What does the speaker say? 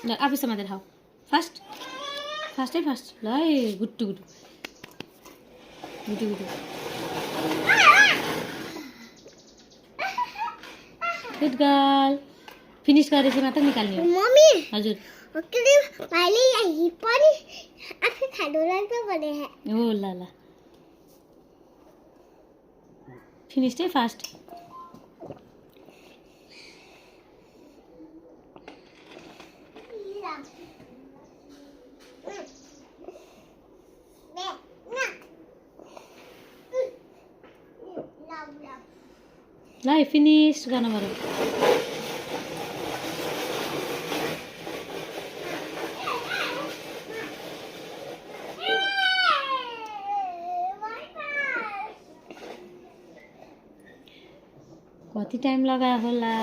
ल आफै समातेर खाऊ फास्ट फास्टै फास्ट ल है गुट्टु गुटु गुटु गुटु गुड गर्ल फिनिस गरेपछि मात्र निकाल्ने हो मम्मी हजुर ओके भाइले यही पनि आफै खानु लाग्छ भने हो ल ल फिनिस चाहिँ फास्ट ल है फिनिस गर्न पर्यो कति टाइम लगायो होला